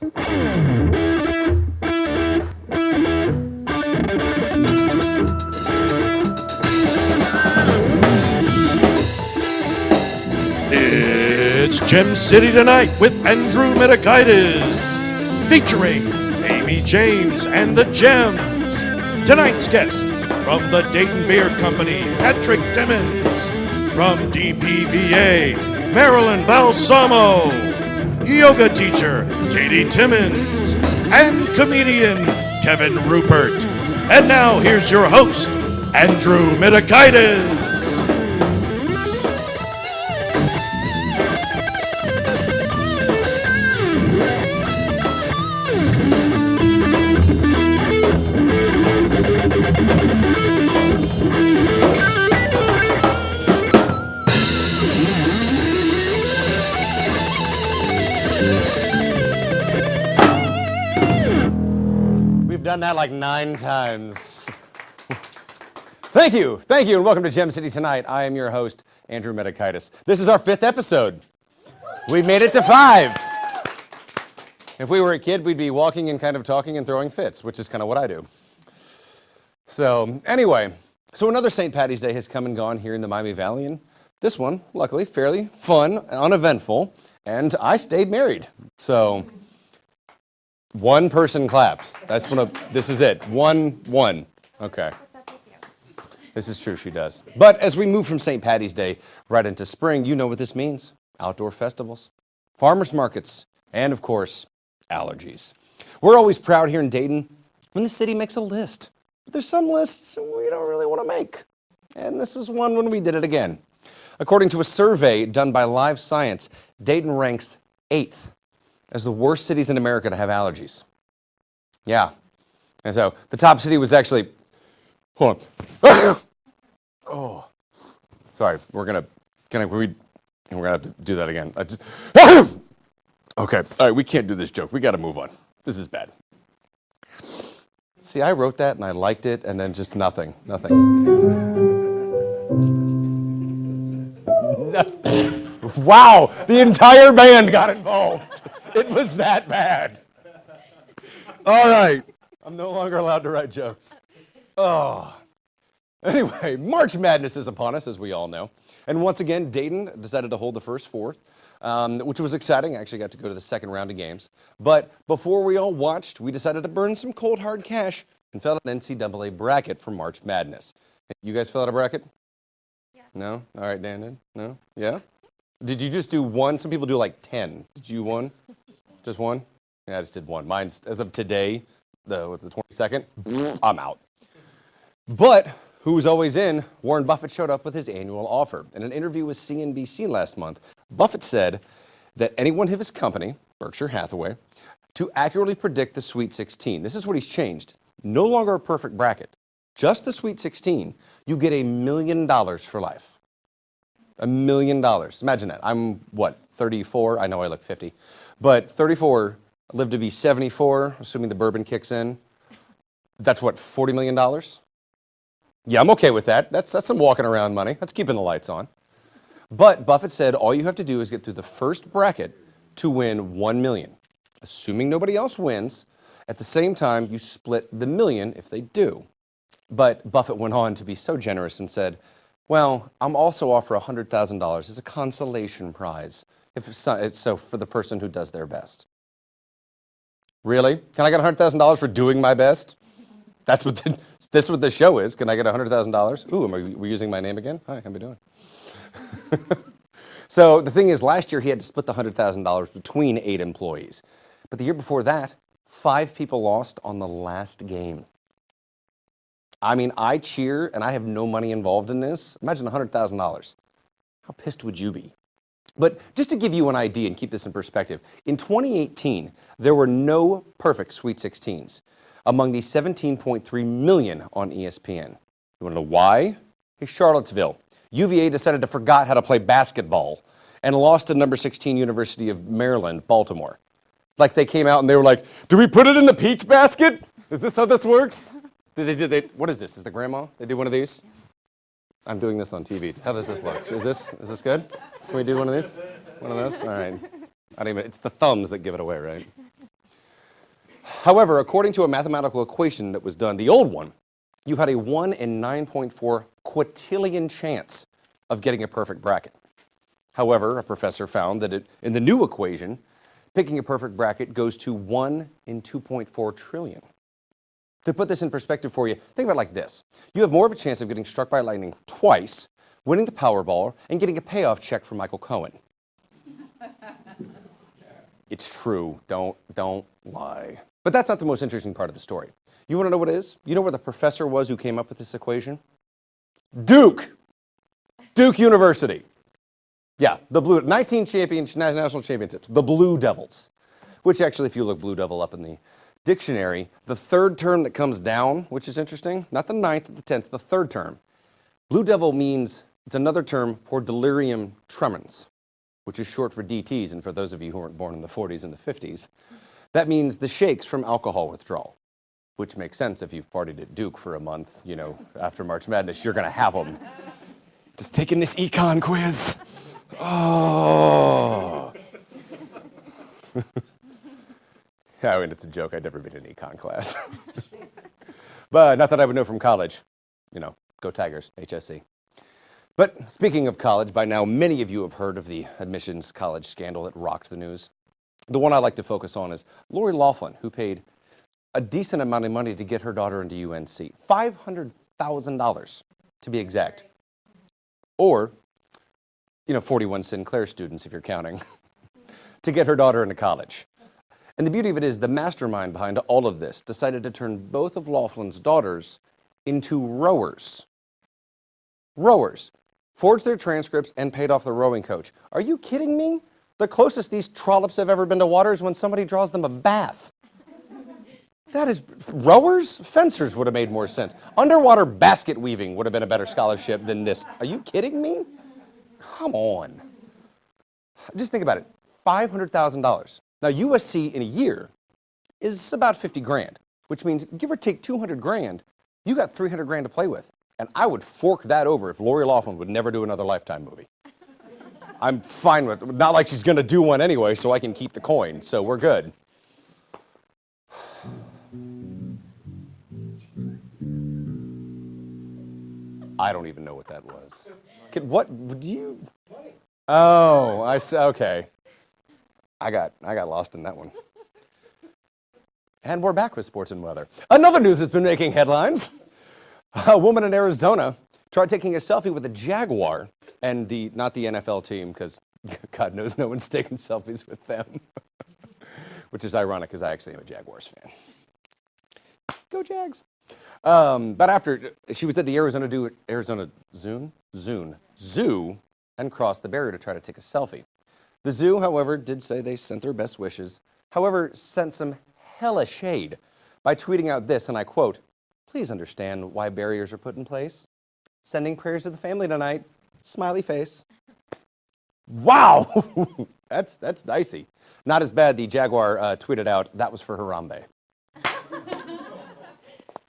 It's Gem City Tonight with Andrew Metakaitis, featuring Amy James and the Gems. Tonight's guest from the Dayton Beer Company, Patrick Timmons. From DPVA, Marilyn Balsamo. Yoga teacher, Katie Timmons. And comedian, Kevin Rupert. And now here's your host, Andrew Metakaitis. Done that like 9 times. Thank you, and welcome to Gem City Tonight. I am your host, Andrew Metakaitis. This is our 5th episode. We made it to 5. If we were a kid, we'd be walking and kind of talking and throwing fits, which is kind of what I do. So anyway, another St. Patty's Day has come and gone here in the Miami Valley, and this one, luckily, fairly fun, uneventful, and I stayed married. So one person clapped. That's this is it. One. Okay. This is true, she does. But as we move from St. Patty's Day right into spring, you know what this means. Outdoor festivals, farmers markets, and of course, allergies. We're always proud here in Dayton when the city makes a list. But there's some lists we don't really want to make. And this is one when we did it again. According to a survey done by Live Science, Dayton ranks 8th as the worst cities in America to have allergies. Yeah. And so the top city was actually, hold on. Oh, sorry. We're gonna have to do that again. Okay. All right. We can't do this joke. We got to move on. This is bad. See, I wrote that and I liked it, and then just nothing. Wow. The entire band got involved. It was that bad. All right. I'm no longer allowed to write jokes. Oh. Anyway, March Madness is upon us, as we all know. And once again, Dayton decided to hold the first 4th, which was exciting. I actually got to go to the second round of games. But before we all watched, we decided to burn some cold, hard cash and fill out an NCAA bracket for March Madness. You guys fill out a bracket? Yeah. No? All right, Dan did? No? Yeah? Did you just do one? Some people do like 10. Did you one? Just one? Yeah, I just did one. Mine's, as of today, the 22nd, I'm out. But who's always in? Warren Buffett showed up with his annual offer. In an interview with CNBC last month, Buffett said that anyone of his company, Berkshire Hathaway, to accurately predict the Sweet 16. This is what he's changed. No longer a perfect bracket. Just the Sweet 16. You get $1 million for life. $1 million. Imagine that. I'm, 34? I know I look 50. But 34, live to be 74, assuming the bourbon kicks in. That's $40 million? Yeah, I'm okay with that. That's some walking around money. That's keeping the lights on. But Buffett said all you have to do is get through the first bracket to win $1 million. Assuming nobody else wins, at the same time, you split the $1 million if they do. But Buffett went on to be so generous and said, well, I'm also offer $100,000 as a consolation prize, so for the person who does their best. Really? Can I get $100,000 for doing my best? That's what the show is. Can I get $100,000? Ooh, are we using my name again? Hi, how are we doing? So the thing is, last year he had to split the $100,000 between 8 employees. But the year before that, 5 people lost on the last game. I mean, I cheer, and I have no money involved in this. Imagine $100,000. How pissed would you be? But just to give you an idea and keep this in perspective, in 2018, there were no perfect Sweet 16s among the 17.3 million on ESPN. You want to know why? Hey, Charlottesville. UVA decided to forgot how to play basketball and lost to number 16 University of Maryland, Baltimore. Like they came out and they were like, do we put it in the peach basket? Is this how this works? What is this? Is the grandma? They do one of these? I'm doing this on TV. How does this look? Is this good? Can we do one of these? One of those? All right. It's the thumbs that give it away, right? However, according to a mathematical equation that was done, the old one, you had a 1 in 9.4 quintillion chance of getting a perfect bracket. However, a professor found that in the new equation, picking a perfect bracket goes to 1 in 2.4 trillion. To put this in perspective for you, think about it like this. You have more of a chance of getting struck by lightning twice, winning the Powerball, and getting a payoff check from Michael Cohen. It's true. Don't lie. But that's not the most interesting part of the story. You want to know what it is? You know where the professor was who came up with this equation? Duke University. Yeah, the Blue, 19 national championships, the Blue Devils. Which actually, if you look Blue Devil up in the dictionary, the third term that comes down, which is interesting, not the 9th or the 10th, the third term. Blue Devil means, it's another term for delirium tremens, which is short for DTs, and for those of you who weren't born in the 40s and the 50s, that means the shakes from alcohol withdrawal, which makes sense if you've partied at Duke for a month, you know, after March Madness, you're going to have them. Just taking this econ quiz. Oh. I mean, it's a joke. I'd never been in an econ class. But not that I would know from college. You know, go Tigers, HSC. But speaking of college, by now many of you have heard of the admissions college scandal that rocked the news. The one I like to focus on is Lori Loughlin, who paid a decent amount of money to get her daughter into UNC. $500,000 to be exact. Or, you know, 41 Sinclair students if you're counting, to get her daughter into college. And the beauty of it is the mastermind behind all of this decided to turn both of Laughlin's daughters into rowers. Rowers. Forged their transcripts and paid off the rowing coach. Are you kidding me? The closest these trollops have ever been to water is when somebody draws them a bath. That is, rowers? Fencers would have made more sense. Underwater basket weaving would have been a better scholarship than this. Are you kidding me? Come on. Just think about it. $500,000. Now, USC in a year is about 50 grand, which means give or take 200 grand, you got 300 grand to play with. And I would fork that over if Lori Loughlin would never do another Lifetime movie. I'm fine with it. Not like she's going to do one anyway, so I can keep the coin. So we're good. I don't even know what that was. What do you? Oh, I see. Okay. I got lost in that one. And we're back with sports and weather. Another news that's been making headlines. A woman in Arizona tried taking a selfie with a jaguar, and not the NFL team, because God knows no one's taking selfies with them. Which is ironic, because I actually am a Jaguars fan. Go Jags. But after she was at the Arizona Zoo and crossed the barrier to try to take a selfie. The zoo, however, did say they sent their best wishes, however, sent some hella shade by tweeting out this, and I quote, "Please understand why barriers are put in place. Sending prayers to the family tonight. Smiley face." Wow! That's dicey. Not as bad, the Jaguar tweeted out, "That was for Harambe."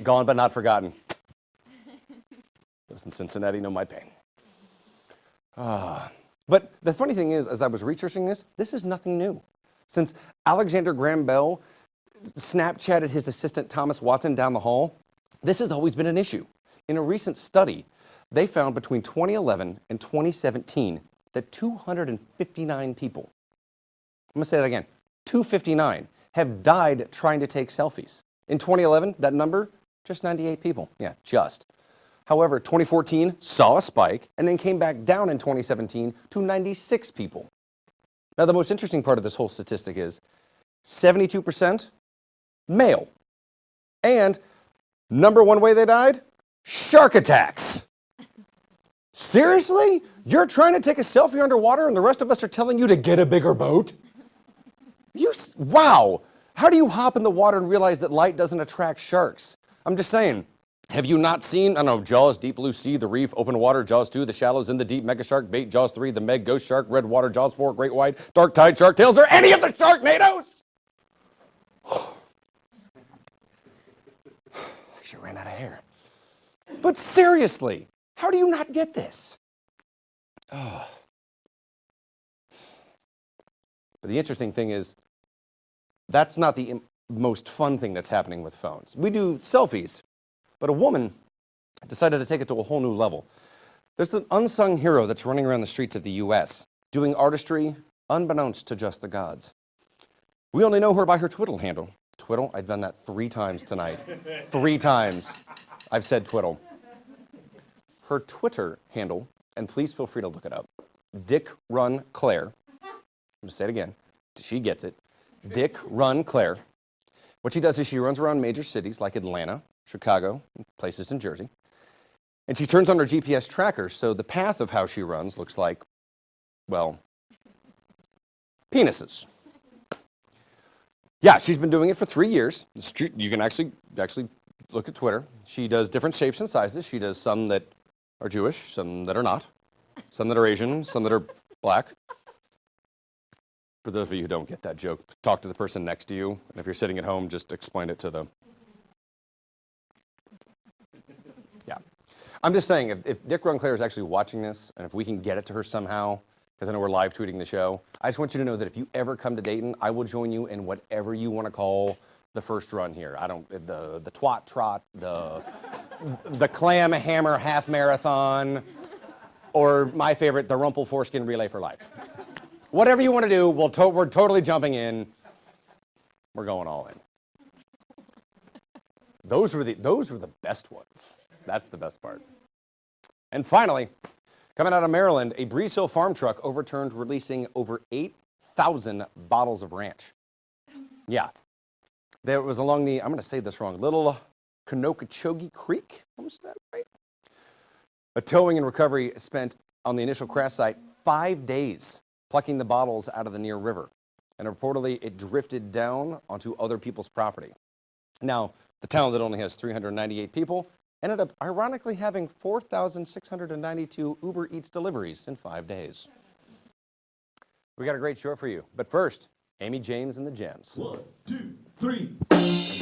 Gone but not forgotten. Those in Cincinnati know my pain. But the funny thing is, as I was researching this is nothing new. Since Alexander Graham Bell Snapchatted his assistant Thomas Watson down the hall, this has always been an issue. In a recent study, they found between 2011 and 2017 that 259 people, I'm going to say that again, 259 have died trying to take selfies. In 2011, that number, just 98 people. Yeah, just. However, 2014 saw a spike and then came back down in 2017 to 96 people. Now, the most interesting part of this whole statistic is 72% male. And number one way they died? Shark attacks. Seriously? You're trying to take a selfie underwater and the rest of us are telling you to get a bigger boat? Wow. How do you hop in the water and realize that light doesn't attract sharks? I'm just saying. Have you not seen, I don't know, Jaws, Deep Blue Sea, The Reef, Open Water, Jaws 2, The Shallows, In the Deep, Mega Shark, Bait, Jaws 3, The Meg, Ghost Shark, Red Water, Jaws 4, Great White, Dark Tide, Shark Tales, or any of the Sharknadoes? Actually ran out of hair. But seriously, how do you not get this? Oh. But the interesting thing is, that's not the most fun thing that's happening with phones. We do selfies, but a woman decided to take it to a whole new level. There's an unsung hero that's running around the streets of the US, doing artistry unbeknownst to just the gods. We only know her by her Twiddle handle. Twiddle? I've done that 3 times tonight. 3 times I've said Twiddle. Her Twitter handle, and please feel free to look it up, Dick Run Claire. I'm going to say it again. She gets it. Dick Run Claire. What she does is she runs around major cities like Atlanta, Chicago, and places in Jersey. And she turns on her GPS tracker, so the path of how she runs looks like, well, penises. Yeah, she's been doing it for 3 years. You can actually look at Twitter. She does different shapes and sizes. She does some that are Jewish, some that are not, some that are Asian, some that are black. For those of you who don't get that joke, talk to the person next to you. And if you're sitting at home, just explain it to them. Yeah. I'm just saying, if Dick Runclair is actually watching this, and if we can get it to her somehow, because I know we're live tweeting the show, I just want you to know that if you ever come to Dayton, I will join you in whatever you want to call the first run here. The twat trot, the clam hammer half marathon, or my favorite, the Rumple Foreskin Relay for Life. Whatever you want to do, we're totally jumping in. We're going all in. Those were the best ones. That's the best part. And finally, coming out of Maryland, a Breeze Hill farm truck overturned releasing over 8,000 bottles of ranch. Yeah. There was along the, I'm going to say this wrong, Little Conococheague Creek. Almost that right. A towing and recovery spent on the initial crash site 5 days plucking the bottles out of the near river. And reportedly, it drifted down onto other people's property. Now, the town that only has 398 people ended up ironically having 4,692 Uber Eats deliveries in 5 days. We got a great show for you. But first, Amy James and the Gems. 1, 2, 3.